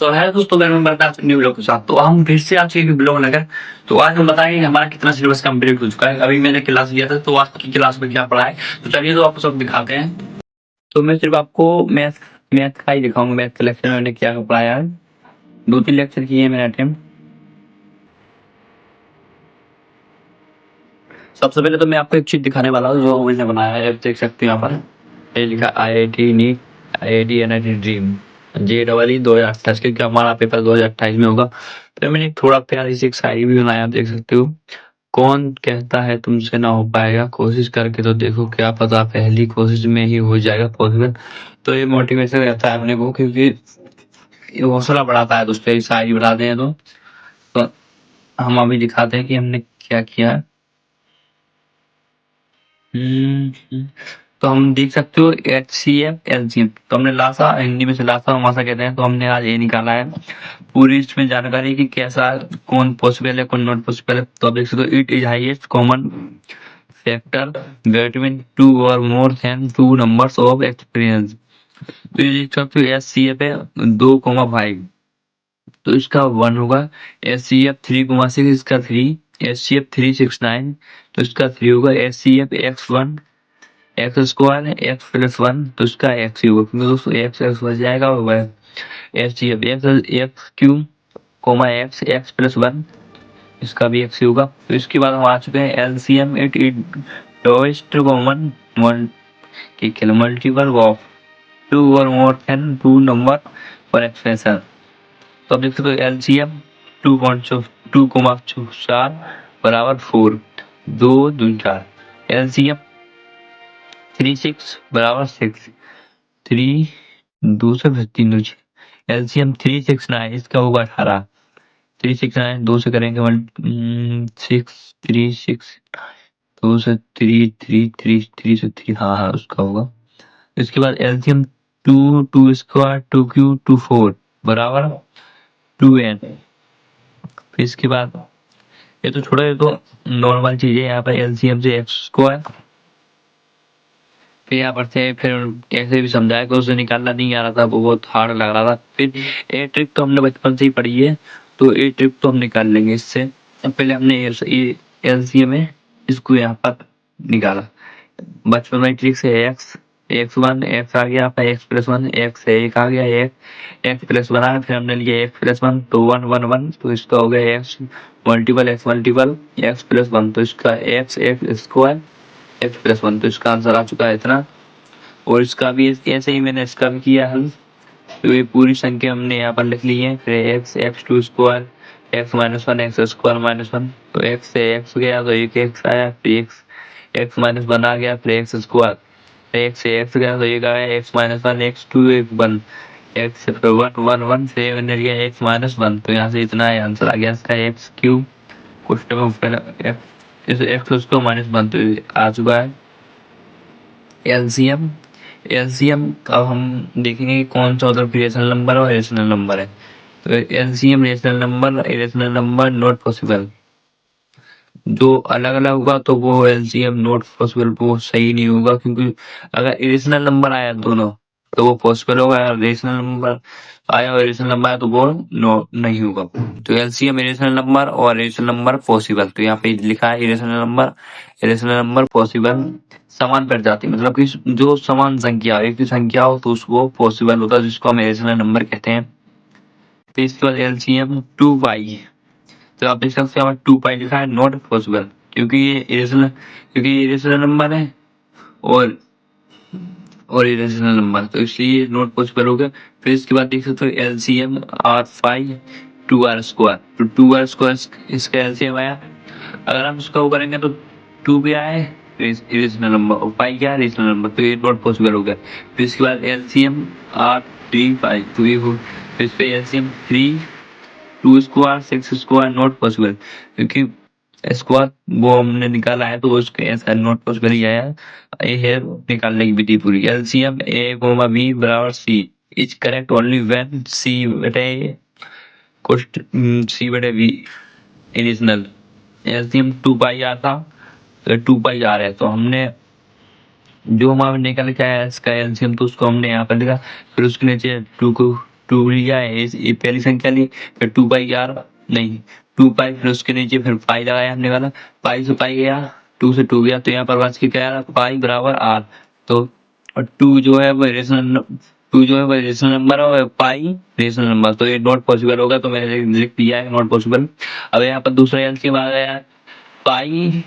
तो है दोस्तों, मैं बता आपसे न्यू ब्लॉग के साथ। तो हम फिर से आपसे एक ब्लॉग लगा। तो आज हम बताएंगे हमारा कितना सिलेबस कंप्लीट हो चुका है। अभी मैंने क्लास लिया था, तो आज की क्लास में क्या पढ़ा है, तो चलिए तो आपको सब दिखाते हैं। तो मैं सिर्फ आपको मैथ मैथ का ही दिखाऊंगा। मैथ के लेक्चर में मैंने क्या पढ़ाया है। 2-3 लेक्चर किए हैं मैंने अटेम्प्ट। सबसे पहले तो मैं आपको एक चीज दिखाने वाला हूँ जो मैंने बनाया है। आप देख सकते हैं यहाँ पर ये लिखा IIT NEET, IIT NIT dream, JEE 2028, क्योंकि हमारा पेपर 2028 में होगा। तो मैंने एक थोड़ा प्यारी सी एक शायरी भी बनाया, आप देख सकते हो। कौन कहता है तुमसे ना हो पाएगा, कोशिश करके तो देखो, क्या पता पहली कोशिश में ही हो जाएगा पॉसिबल। तो ये मोटिवेशन रहता है अपने को, क्योंकि ये हौसला बढ़ाता है दोस्तों। ये शायरी बढ़ाते हैं तो हम अभी दिखाते हैं कि हमने क्या किया है। तो हम देख सकते हो HCF LCM, तो हमने लासा, हिंदी में से लासा मासा कहते हैं, तो हमने आज ये निकाला है पूरी इसमें जानकारी कि कैसा कौन पॉसिबल है कौन नॉट पॉसिबल है। तो आप देख सकते हो, it is highest common factor between two और more than two numbers of experience. तो ये देख सकते हो HCF है 2,5, तो इसका 1 होगा। HCF 3,6, इसका 3। HCF 369, तो इसका 3 होगा। HCF X1 x square x plus one, तो इसका एक्स ही होगा, क्योंकि दोस्तों एक्स एक्स बच जाएगा और वह H C F x x q comma x x plus one, इसका भी एक्स ही होगा। तो इसके बाद हम आ चुके हैं LCM, it it lowest common one की मल्टीपल ऑफ टू और more than two number for expression. तो अब देख सकते हो LCM 2.4 बराबर 4, 2 2 4। LCM 36 बराबर 6, 3 2 से फिर 3 2 6। LCM 369, इसका होगा 18। 369 2 से करेंगे 6 3 6, 2 से 3 3 3 3 से 3, हाँ हाँ उसका होगा। इसके बाद LCM 2 2 स्क्वायर 2Q 2 4 बराबर 2N। फिर इसके बाद ये तो छोड़ो, ये तो नॉर्मल चीज है। यहाँ पर LCM से एक्स स्क्वायर, फिर यहाँ पर थे, फिर कैसे भी समझाया कि उसे निकालना नहीं आ रहा था, वो बहुत हार्ड लग रहा था। फिर ये ट्रिक तो हमने बचपन से ही पढ़ी है, तो ये ट्रिक तो हम निकाल लेंगे इससे। पहले हमने LCM में इसको यहाँ पर निकाला। बचपन में ट्रिक से X1 एक्स आ गया, आपका X+1 एक्स है, एक आ गया X+1 आ गया। फिर हमने लिया X+1, तो 1 1 1, तो इसका हो गया X मल्टीपल X+1, तो इसका एक्स स्क्वायर X+1, तो इसका आंसर आ चुका है इतना। और इसका भी ऐसे ही मैंने इसका भी किया हल। तो ये पूरी संख्या हमने यहाँ पर लिख ली है। फिर X2 square X-1 x square -1, तो X से X गया तो एक X आया, फिर X-1 आ गया, फिर X स्क्वायर, X से X गया तो एक आया X-1, X2 एक 1, X से फिर 1 1 1 से मैंने लिया X-1, तो यहाँ से इतना है आंसर आ गया इसका X3। क्वेश्चन में पहले इस X उसको -1, तो आ चुका है LCM। LCM अब हम देखेंगे कि कौन सा उधर रेशनल नंबर और इरेशनल नंबर है। तो LCM rational number, irrational number not possible. जो अलग अलग होगा तो वो LCM नॉट पॉसिबल, वो सही नहीं होगा, क्योंकि अगर इरेशनल नंबर आया दोनों तो वो पॉसिबल होगा। अगर रेशनल नंबर आया और इरेशनल नंबर आया तो वो नो नहीं होगा। तो LCM इरेशनल नंबर और रेशनल नंबर पॉसिबल, तो यहाँ पे लिखा है इरेशनल नंबर पॉसिबल समान प्रजाति, मतलब कि जो समान संख्या एक ही संख्या हो तो उसको पॉसिबल होता है, जिसको हम इरेशनल नंबर कहते हैं। तो इसके बाद LCM 2 पाई, तो आप देख सकते हैं 2 पाई लिखा है नॉट पॉसिबल, क्योंकि ये इरेशनल नंबर है और इरेशनल नंबर, तो इसलिए नॉट पॉसिबल हो गया। फिर इसके बाद देख सकते हो LCM R5 2R स्क्वायर, तो 2R स्क्वायर इसका LCM आया। अगर हम इसका वो करेंगे तो 2 भी आए इरेशनल नंबर, और पाई क्या है रेशनल नंबर, तो ये नॉट पॉसिबल हो गया। फिर इसके बाद LCM R3 5, तो ये हो। फिर इस पे LCM 3 2 square 6 square not possible, क्योंकि स्क्वायर वो हमने निकाला है तो उसके ऐसा नॉट पॉसिबल ही आया। ये है निकालने की विधि पूरी। LCM A, B = C is correct only when C/V irrational. LCM 2 पाई आता, 2 पाई आ रहा है, तो हमने जो हमारा निकल के आया इसका LCM, तो उसको हमने यहाँ पर लिखा। फिर उसके नीचे 2 को टू लिया है, ये पहली संख्या ली, फिर 2 पाई आर, नहीं 2 पाई, फिर उसके नीचे फिर पाई लगाया हमने वाला, पाई से पाई गया, 2 से 2 गया, तो यहाँ पर बच के क्या आया, पाई बराबर आर। तो और 2 जो है वो रेशनल, 2 जो है वो रेशनल नंबर है और पाई रेशनल नंबर, तो ये नॉट पॉसिबल होगा, तो मैंने लिख दिया है नॉट पॉसिबल। अब यहाँ पर दूसरा एलसीएम आ गया है, पाई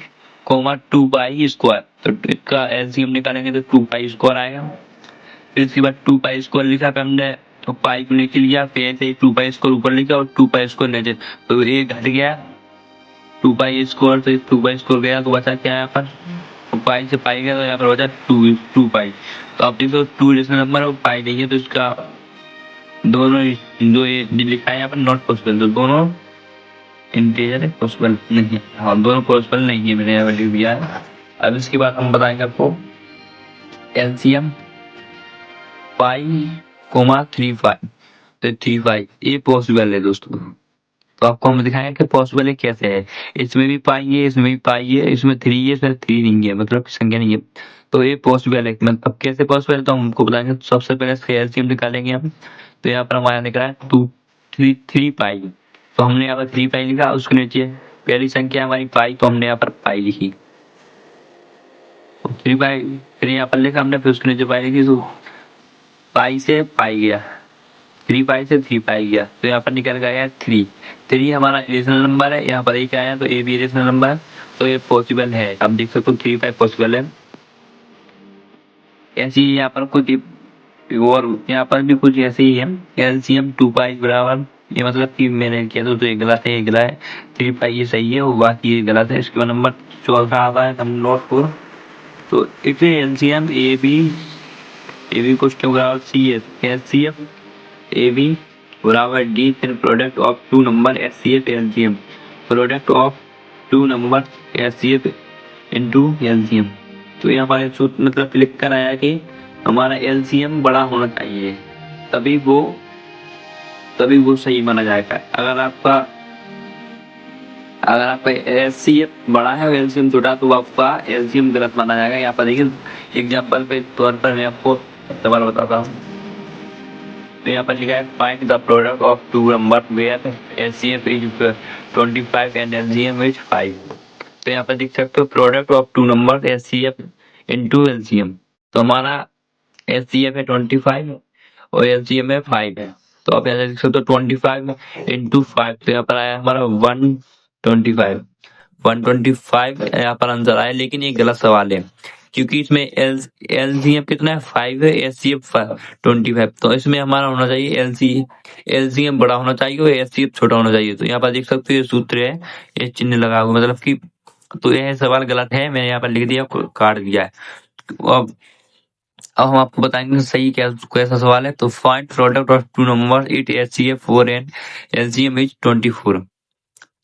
कोमा 2 पाई स्क्वायर, तो इसका एलसीएम निकालेंगे तो 2 पाई स्क्वायर आएगा। फिर इसके बाद 2 पाई स्क्वायर लिखा पे हमने, तो पाई को नीचे लिया, फिर ऐसे ही 2 पाई स्क्वायर ऊपर लिखा और 2 पाई स्क्वायर नीचे, तो ये घट गया 2 पाई स्क्वायर, तो 2 पाई स्क्वायर गया तो बचा क्या यहाँ पर, तो पाई से पाई गया, तो यहाँ पर बचा 2 पाई। तो आप देखो 2 रेशनल नंबर और पाई नहीं है, तो इसका दोनों जो ये लिखा है यहाँ पर नॉट पॉसिबल, तो दोनों इंटीजर पॉसिबल नहीं है, हाँ दोनों पॉसिबल नहीं है, मैंने यहाँ पर लिख दिया है। अब इसके बाद हम बताएंगे आपको एलसीएम पाई कोमा 3 पाई, तो 3 पाई ये पॉसिबल है दोस्तों। तो आपको हम दिखाएंगे कि पॉसिबल है कैसे है, इसमें भी पाई है, इसमें भी पाई है, इसमें 3 है, इसमें 3 नहीं है, मतलब संख्या नहीं है, तो ये पॉसिबल है। मतलब कैसे पॉसिबल है तो हमको बताएंगे। तो सबसे पहले इसका एलसीएम निकालेंगे हम, तो यहाँ पर हमारा निकला है 3 पाई, तो हमने यहाँ पर 3 पाई लिखा, उसके नीचे पहली संख्या हमारी पाई, तो हमने यहाँ पर पाई लिखी, 3 पाई, फिर यहाँ पर लिखा हमने, फिर उसके नीचे पाई लिखी, तो पाई से पाई गया, 3 पाई से 3 पाई गया, तो यहाँ पर निकल गया 3 हमारा रेशनल नंबर है, यहाँ पर एक आया, तो ए भी रेशनल नंबर है, तो ये पॉसिबल है। आप देख सकते हो 3 पाई पॉसिबल है। ऐसी ही यहाँ पर कुछ और यहाँ पर भी कुछ ऐसे ही है, एलसीएम 2 पाई बराबर, ये मतलब कि मैंने किया तो ये गलत है, ये गलत है, 3 पाई ये सही है और बाकी ये गलत है। इसके बाद नंबर 14 आता है नंबर नोट 4, तो इसे एलसीएम ए बी क्वेश्चन बराबर सी है, एलसीएम ए बी बराबर डी, फिर product of 2 number S C F LCM, product of 2 number S C F into LCM. तो ये हमारे सूत्र मतलब लिख कर आया कि हमारा एलसीएम बड़ा होना चाहिए, तभी वो सही माना जाएगा। अगर आपका एलसीएम बड़ा है और एलसीएम छोटा, तो आपका एलसीएम गलत माना जाएगा। यहाँ पर देखिए एग्जाम्पल पे तौर पर मैं आपको सवाल बताता हूँ। तो यहाँ पर लिखा है find the product of 2 number where LCM is 25 and LCM is 5। तो यहाँ पर देख सकते हो product of 2 number LCM into LCM, तो हमारा एलसीएम है 25 और एलसीएम है 5 है, तो आप यहाँ देख सकते हो 25 इंटू 5, तो यहाँ पर आया हमारा 125, 125 यहाँ पर आंसर आया। लेकिन ये गलत सवाल है, क्योंकि इसमें एलसीएम कितना है 5 है, एलसीएम 25, तो इसमें हमारा होना चाहिए एलसीएम बड़ा होना चाहिए और एलसीएम छोटा होना चाहिए। तो यहाँ पर देख सकते हो ये सूत्र है, ये चिन्ह लगा हुआ, मतलब कि तो यह सवाल गलत है, मैंने यहाँ पर लिख दिया, काट दिया है। अब हम आपको बताएंगे सही कैसा सवाल है। तो find product of 2 number it HCF 4 and LCM is 24।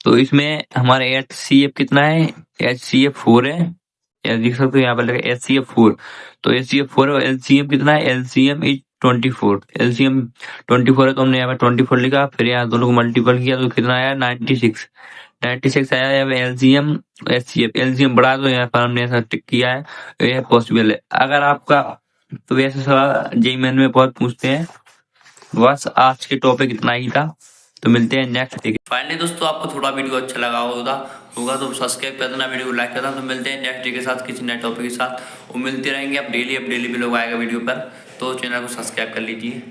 तो इसमें हमारा एचसीएफ कितना है, एचसीएफ 4 है, देख सकते हो यहाँ पर लगा एचसीएफ 4, तो एचसीएफ 4 और एलसीएम कितना है, एलसीएम इज 24, एलसीएम 24 है, तो हमने यहाँ पर 24 लिखा, फिर यहाँ दोनों को मल्टीपल किया तो कितना आया 96 आया। एलसीएम एचसीएफ, एलसीएम बढ़ा, तो यहाँ पर हमने ऐसा टिक किया है, यह पॉसिबल है। अगर आपका तो वैसे सवाल जेईई मेन में बहुत पूछते हैं। बस आज के टॉपिक इतना ही था, तो मिलते हैं नेक्स्ट वीडियो। फाइनली दोस्तों आपको थोड़ा वीडियो अच्छा लगा होगा तो सब्सक्राइब कर देना, वीडियो को लाइक करना। तो मिलते हैं नेक्स्ट वीडियो के साथ किसी नए टॉपिक के साथ, वो मिलते रहेंगे। अब डेली भी लोग आएगा वीडियो पर, तो चैनल को सब्सक्राइब कर लीजिए।